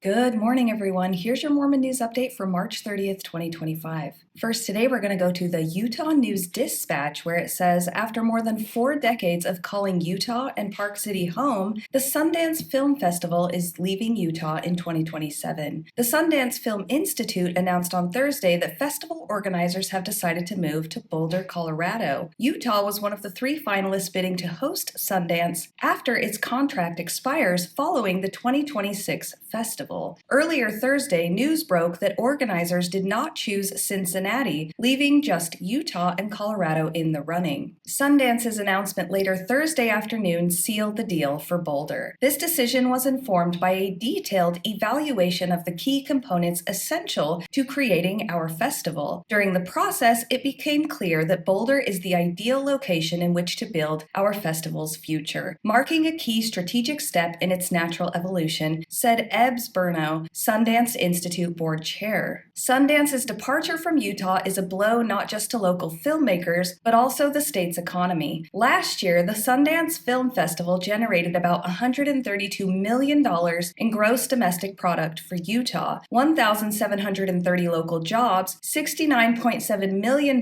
Good morning, everyone. Here's your Mormon news update for March 30th, 2025. First, today we're going to go to the Utah News Dispatch, where it says, after more than 4 decades of calling Utah and Park City home, the Sundance Film Festival is leaving Utah in 2027. The Sundance Film Institute announced on Thursday that festival organizers have decided to move to Boulder, Colorado. Utah was one of the 3 finalists bidding to host Sundance after its contract expires following the 2026 festival. Earlier Thursday, news broke that organizers did not choose Cincinnati, leaving just Utah and Colorado in the running. Sundance's announcement later Thursday afternoon sealed the deal for Boulder. This decision was informed by a detailed evaluation of the key components essential to creating our festival. During the process, it became clear that Boulder is the ideal location in which to build our festival's future, marking a key strategic step in its natural evolution, said Ebbs Burno, Sundance Institute board chair. Sundance's departure from Utah is a blow not just to local filmmakers, but also the state's economy. Last year, the Sundance Film Festival generated about $132 million in gross domestic product for Utah, 1,730 local jobs, $69.7 million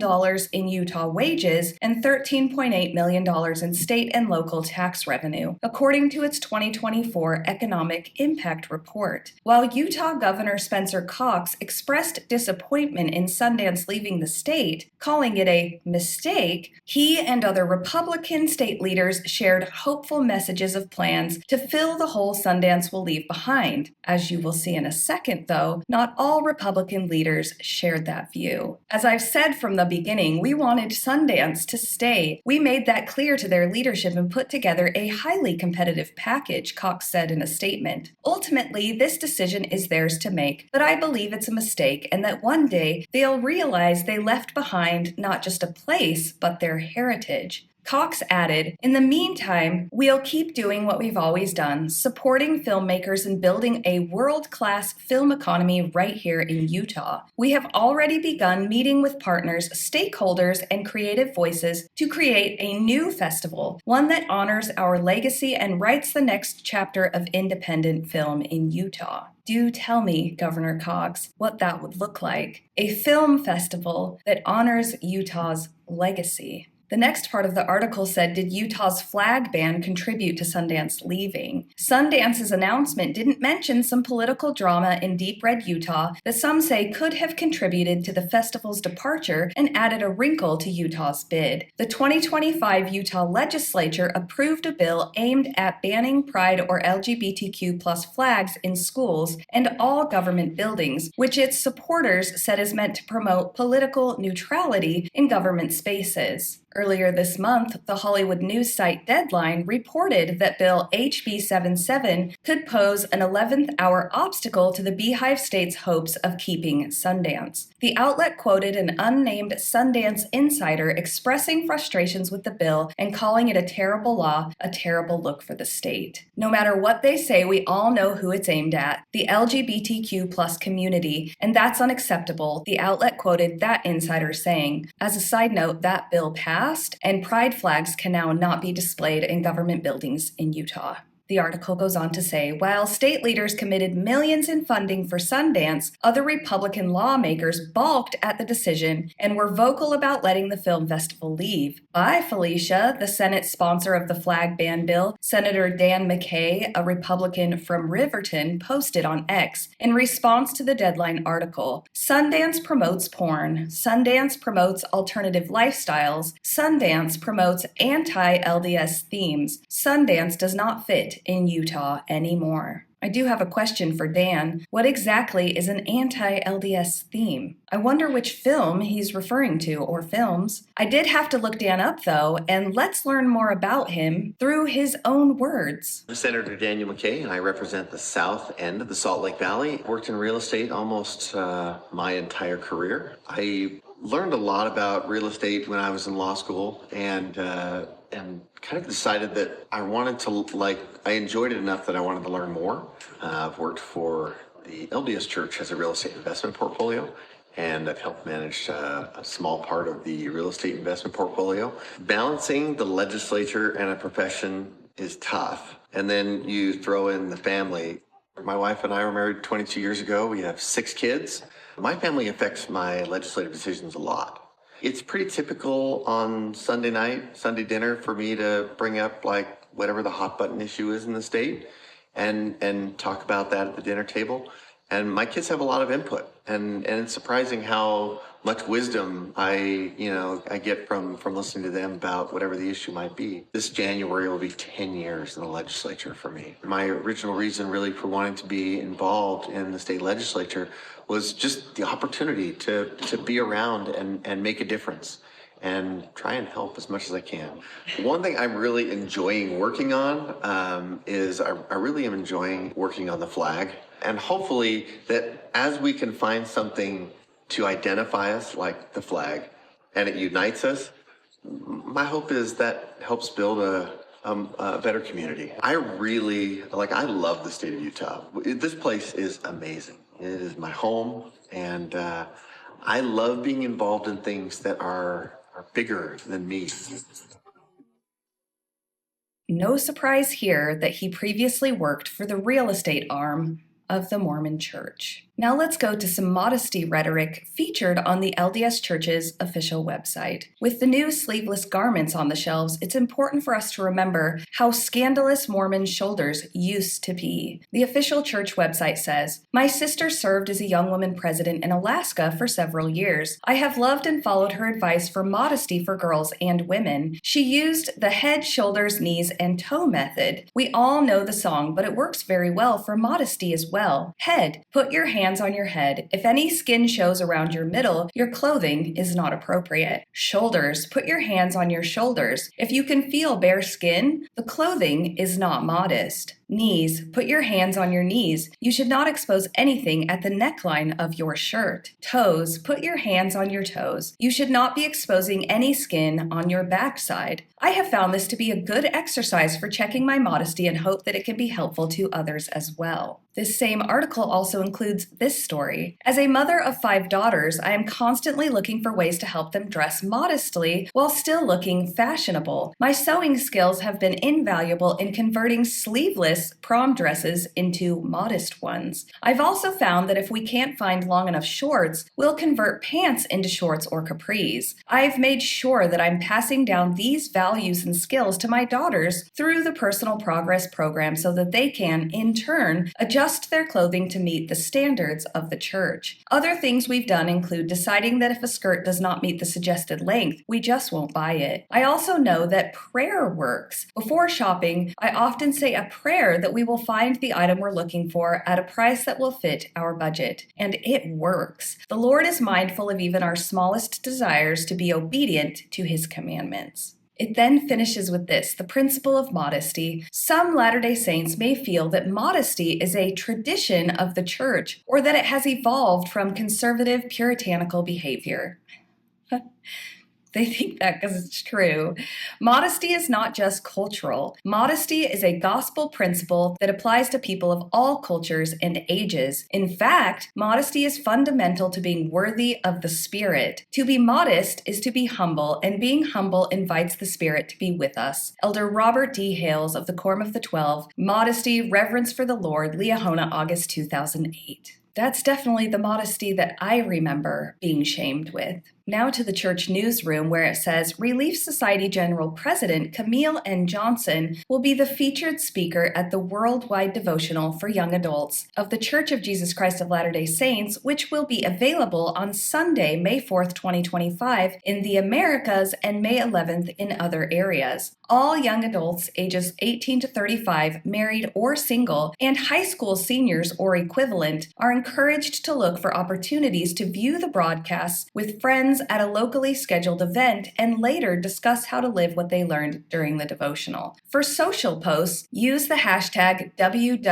in Utah wages, and $13.8 million in state and local tax revenue, according to its 2024 Economic Impact Report. While Utah Governor Spencer Cox expressed disappointment in Sundance leaving the state, calling it a mistake, he and other Republican state leaders shared hopeful messages of plans to fill the hole Sundance will leave behind. As you will see in a second, though, not all Republican leaders shared that view. As I've said from the beginning, we wanted Sundance to stay. We made that clear to their leadership and put together a highly competitive package, Cox said in a statement. Ultimately, this decision is theirs to make, but I believe it's a mistake and that one day they'll realize they left behind not just a place, but their heritage. Cox added, in the meantime, we'll keep doing what we've always done, supporting filmmakers and building a world-class film economy right here in Utah. We have already begun meeting with partners, stakeholders, and creative voices to create a new festival, one that honors our legacy and writes the next chapter of independent film in Utah. Do tell me, Governor Cox, what that would look like. A film festival that honors Utah's legacy. The next part of the article said, did Utah's flag ban contribute to Sundance leaving? Sundance's announcement didn't mention some political drama in Deep Red, Utah that some say could have contributed to the festival's departure and added a wrinkle to Utah's bid. The 2025 Utah legislature approved a bill aimed at banning pride or LGBTQ+ flags in schools and all government buildings, which its supporters said is meant to promote political neutrality in government spaces. Earlier this month, the Hollywood news site Deadline reported that Bill HB 77 could pose an 11th hour obstacle to the Beehive State's hopes of keeping Sundance. The outlet quoted an unnamed Sundance insider expressing frustrations with the bill and calling it a terrible law, a terrible look for the state. No matter what they say, we all know who it's aimed at, the LGBTQ+ community, and that's unacceptable, the outlet quoted that insider saying. As a side note, that bill passed, and pride flags can now not be displayed in government buildings in Utah. The article goes on to say, while state leaders committed millions in funding for Sundance, other Republican lawmakers balked at the decision and were vocal about letting the film festival leave. By Felicia, the Senate sponsor of the flag ban bill, Senator Dan McCay, a Republican from Riverton, posted on X in response to the Deadline article. Sundance promotes porn. Sundance promotes alternative lifestyles. Sundance promotes anti-LDS themes. Sundance does not fit in Utah anymore. I do have a question for Dan. What exactly is an anti-LDS theme? I wonder which film he's referring to, or films. I did have to look Dan up, though, and let's learn more about him through his own words. I'm Senator Daniel McCay, and I represent the south end of the Salt Lake Valley. Worked in real estate almost my entire career. I learned a lot about real estate when I was in law school, and kind of decided that I wanted to, I enjoyed it enough that I wanted to learn more. I've worked for the LDS Church as a real estate investment portfolio, and I've helped manage a small part of the real estate investment portfolio. Balancing the legislature and a profession is tough. And then you throw in the family. My wife and I were married 22 years ago. We have 6 kids. My family affects my legislative decisions a lot. It's pretty typical on Sunday night, Sunday dinner, for me to bring up like whatever the hot button issue is in the state and talk about that at the dinner table. And my kids have a lot of input, and it's surprising how much wisdom I get from listening to them about whatever the issue might be. This January will be 10 years in the legislature for me. My original reason really for wanting to be involved in the state legislature was just the opportunity to be around and make a difference and try and help as much as I can. One thing I'm really enjoying working on is I really am enjoying working on the flag. And hopefully that as we can find something to identify us, like the flag, and it unites us, my hope is that helps build a better community. I love the state of Utah. This place is amazing. It is my home, and I love being involved in things that are bigger than me. No surprise here that he previously worked for the real estate arm of the Mormon Church. Now let's go to some modesty rhetoric featured on the LDS Church's official website. With the new sleeveless garments on the shelves, it's important for us to remember how scandalous Mormon shoulders used to be. The official church website says, "My sister served as a young woman president in Alaska for several years. I have loved and followed her advice for modesty for girls and women. She used the head, shoulders, knees, and toe method. We all know the song, but it works very well for modesty as well. Head, put your hands on your head. If any skin shows around your middle, your clothing is not appropriate. Shoulders, put your hands on your shoulders. If you can feel bare skin, the clothing is not modest. Knees, put your hands on your knees. You should not expose anything at the neckline of your shirt. Toes, put your hands on your toes. You should not be exposing any skin on your backside. I have found this to be a good exercise for checking my modesty and hope that it can be helpful to others as well." This same article also includes this story. "As a mother of 5 daughters, I am constantly looking for ways to help them dress modestly while still looking fashionable. My sewing skills have been invaluable in converting sleeveless prom dresses into modest ones. I've also found that if we can't find long enough shorts, we'll convert pants into shorts or capris. I've made sure that I'm passing down these values and skills to my daughters through the Personal Progress program so that they can, in turn, adjust their clothing to meet the standards of the church. Other things we've done include deciding that if a skirt does not meet the suggested length, we just won't buy it. I also know that prayer works. Before shopping, I often say a prayer that we will find the item we're looking for at a price that will fit our budget. And it works. The Lord is mindful of even our smallest desires to be obedient to His commandments." It then finishes with this, the principle of modesty. "Some Latter-day Saints may feel that modesty is a tradition of the church, or that it has evolved from conservative puritanical behavior." They think that because it's true. Modesty is not just cultural. Modesty is a gospel principle that applies to people of all cultures and ages. In fact, modesty is fundamental to being worthy of the Spirit. To be modest is to be humble, and being humble invites the Spirit to be with us. Elder Robert D. Hales of the Quorum of the 12, Modesty, Reverence for the Lord, Liahona, August 2008. That's definitely the modesty that I remember being shamed with. Now to the church newsroom, where it says Relief Society General President Camille N. Johnson will be the featured speaker at the Worldwide Devotional for Young Adults of the Church of Jesus Christ of Latter-day Saints, which will be available on Sunday, May 4th, 2025 in the Americas and May 11th in other areas. All young adults ages 18 to 35, married or single, and high school seniors or equivalent are encouraged to look for opportunities to view the broadcasts with friends at a locally scheduled event and later discuss how to live what they learned during the devotional. For social posts, use the hashtag WWDevo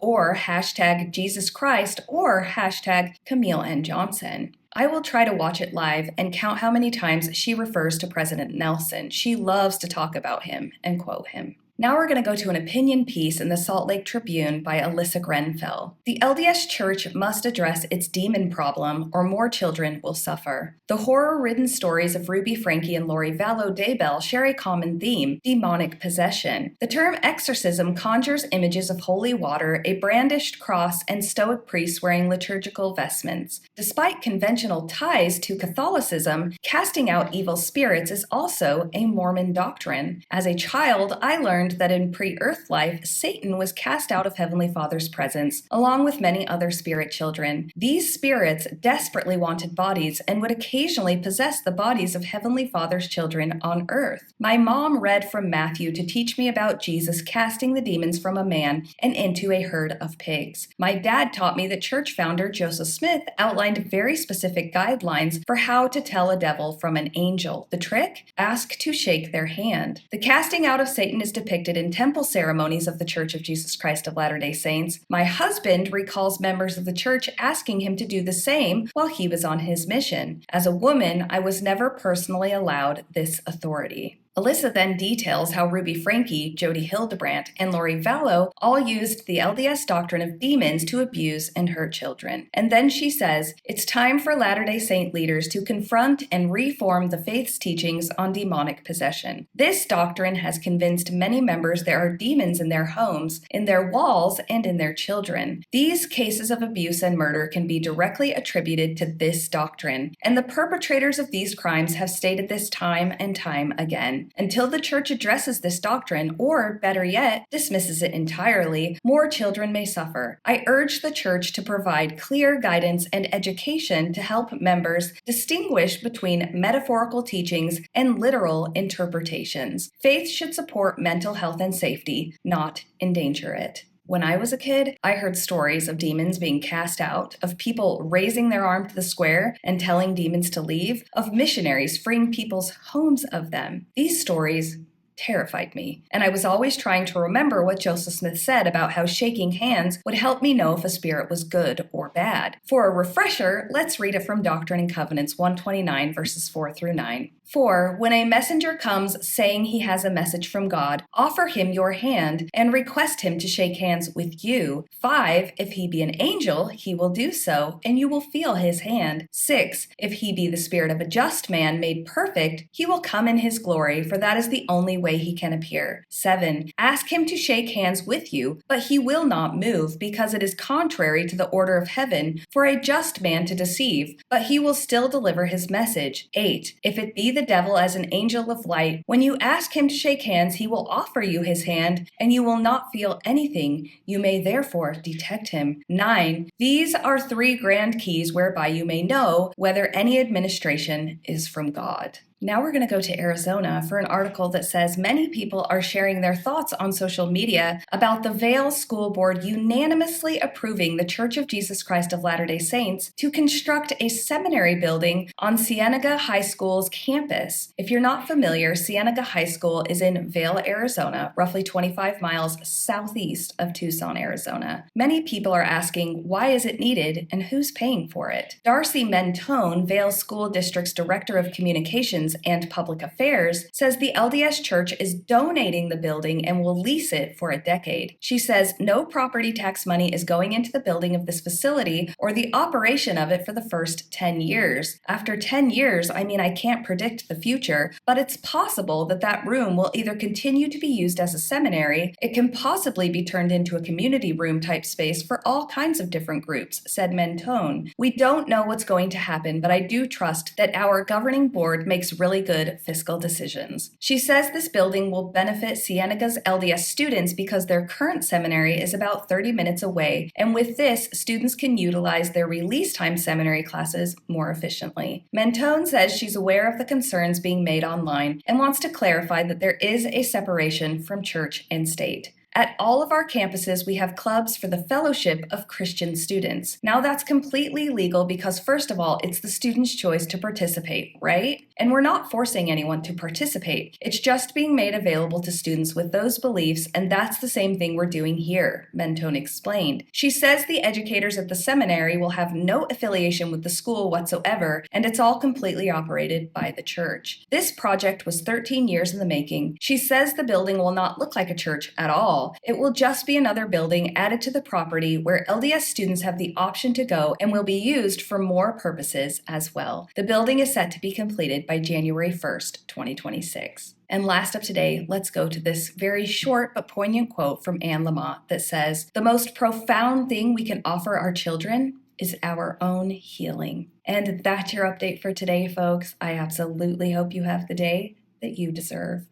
or hashtag Jesus Christ or hashtag Camille N. Johnson. I will try to watch it live and count how many times she refers to President Nelson. She loves to talk about him and quote him. Now we're going to go to an opinion piece in the Salt Lake Tribune by Alyssa Grenfell. The LDS Church must address its demon problem or more children will suffer. The horror-ridden stories of Ruby Franke and Lori Vallow Daybell share a common theme: demonic possession. The term exorcism conjures images of holy water, a brandished cross, and stoic priests wearing liturgical vestments. Despite conventional ties to Catholicism, casting out evil spirits is also a Mormon doctrine. As a child, I learned that in pre-earth life, Satan was cast out of Heavenly Father's presence, along with many other spirit children. These spirits desperately wanted bodies and would occasionally possess the bodies of Heavenly Father's children on earth. My mom read from Matthew to teach me about Jesus casting the demons from a man and into a herd of pigs. My dad taught me that church founder Joseph Smith outlined very specific guidelines for how to tell a devil from an angel. The trick? Ask to shake their hand. The casting out of Satan is depicted in temple ceremonies of the Church of Jesus Christ of Latter-day Saints. My husband recalls members of the church asking him to do the same while he was on his mission. As a woman, I was never personally allowed this authority. Alyssa then details how Ruby Franke, Jody Hildebrandt, and Lori Vallow all used the LDS doctrine of demons to abuse and hurt children. And then she says, it's time for Latter-day Saint leaders to confront and reform the faith's teachings on demonic possession. This doctrine has convinced many members there are demons in their homes, in their walls, and in their children. These cases of abuse and murder can be directly attributed to this doctrine, and the perpetrators of these crimes have stated this time and time again. Until the church addresses this doctrine, or better yet, dismisses it entirely, more children may suffer. I urge the church to provide clear guidance and education to help members distinguish between metaphorical teachings and literal interpretations. Faith should support mental health and safety, not endanger it. When I was a kid, I heard stories of demons being cast out, of people raising their arm to the square and telling demons to leave, of missionaries freeing people's homes of them. These stories terrified me, and I was always trying to remember what Joseph Smith said about how shaking hands would help me know if a spirit was good or bad. For a refresher, let's read it from Doctrine and Covenants 129, verses 4 through 9. For when a messenger comes saying he has a message from God, offer him your hand and request him to shake hands with you. 5, if he be an angel, he will do so, and you will feel his hand. 6, if he be the spirit of a just man made perfect, he will come in his glory, for that is the only way he can appear. 7, ask him to shake hands with you, but he will not move, because it is contrary to the order of heaven for a just man to deceive, but he will still deliver his message. 8, if it be the devil as an angel of light, when you ask him to shake hands, he will offer you his hand, and you will not feel anything. You may therefore detect him. 9, these are 3 grand keys whereby you may know whether any administration is from God. Now we're going to go to Arizona for an article that says many people are sharing their thoughts on social media about the Vail School Board unanimously approving the Church of Jesus Christ of Latter-day Saints to construct a seminary building on Cienega High School's campus. If you're not familiar, Cienega High School is in Vail, Arizona, roughly 25 miles southeast of Tucson, Arizona. Many people are asking, why is it needed and who's paying for it? Darcy Mentone, Vail School District's Director of Communications and Public Affairs, says the LDS Church is donating the building and will lease it for a decade. She says no property tax money is going into the building of this facility or the operation of it for the first 10 years. After 10 years, I can't predict the future, but it's possible that that room will either continue to be used as a seminary, it can possibly be turned into a community room type space for all kinds of different groups, said Mentone. We don't know what's going to happen, but I do trust that our governing board makes really good fiscal decisions. She says this building will benefit Cienega's LDS students because their current seminary is about 30 minutes away, and with this, students can utilize their release time seminary classes more efficiently. Mentone says she's aware of the concerns being made online and wants to clarify that there is a separation from church and state. At all of our campuses, we have clubs for the Fellowship of Christian Students. Now that's completely legal because, first of all, it's the student's choice to participate, right? And we're not forcing anyone to participate. It's just being made available to students with those beliefs, and that's the same thing we're doing here, Mentone explained. She says the educators at the seminary will have no affiliation with the school whatsoever, and it's all completely operated by the church. This project was 13 years in the making. She says the building will not look like a church at all. It will just be another building added to the property where LDS students have the option to go and will be used for more purposes as well. The building is set to be completed by January 1st, 2026. And last up today, let's go to this very short but poignant quote from Anne Lamott that says, "The most profound thing we can offer our children is our own healing." And that's your update for today, folks. I absolutely hope you have the day that you deserve.